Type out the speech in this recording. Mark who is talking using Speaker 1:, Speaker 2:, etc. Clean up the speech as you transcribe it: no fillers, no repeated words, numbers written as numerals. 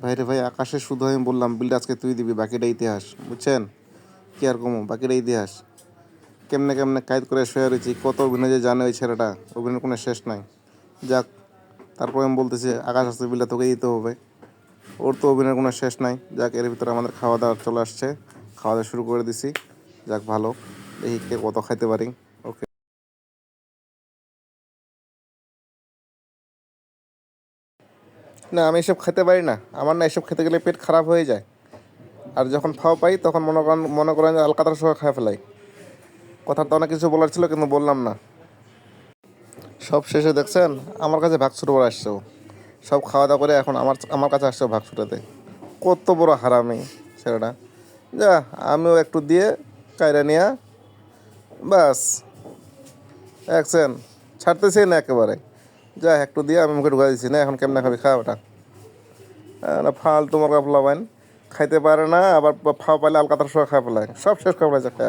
Speaker 1: ভাই রে ভাই, আকাশে শুধু আমি বললাম বিলটা আজকে তুই দিবি, বাকিটা ইতিহাস, বুঝছেন? কি আর কমো, বাকিটা ইতিহাস। কেমনে কেমনে কায়দ করে শুয়ে রয়েছি, কত অভিনয় যে জানে ওই ছেলেটা, অভিনয়ের কোনো শেষ নাই। যাক, তারপর আমি বলতেছি আকাশ আসতে বিলটা তোকে দিতে হবে, ওর তো অভিনয়ের কোনো শেষ নাই। যাক, এর ভিতরে আমাদের খাওয়া দাওয়া চলে আসছে, খাওয়া দাওয়া শুরু করে দিছি। যাক ভালো, দেখি কে কত খাইতে পারি। ওকে। না, আমি এসব খেতে পারি না, আমার না এসব খেতে গেলে পেট খারাপ হয়ে যায়। আর যখন ফাও পাই তখন মনে করেন যে আলকাতার সহ খাই ফেলাই। কথা তো অনেক কিছু বলার ছিল কিন্তু বললাম না। সব শেষে দেখছেন আমার কাছে ভাগ ছুটে বড় আসছে ও। সব খাওয়া দাওয়া করে এখন আমার আমার কাছে আসছে ভাগ ছুটাতে। কত বড় হারামি ছেলেটা। যা, আমিও একটু দিয়ে কায়রা নিয়া বাস, দেখছেন, ছাড়তেছি না একেবারে। যা, একটু দিয়ে আমি মুখে ঢুকা দিচ্ছি না, এখন কেমনে খাবি খা ওটা। না, ফালতু তোমার কাপলা বাইন খাইতে পারে না, আবার ফাও পাইলে আলকাতার সহ খাই ফেলায়, সব শেষ করে ফেলাইছে খায়।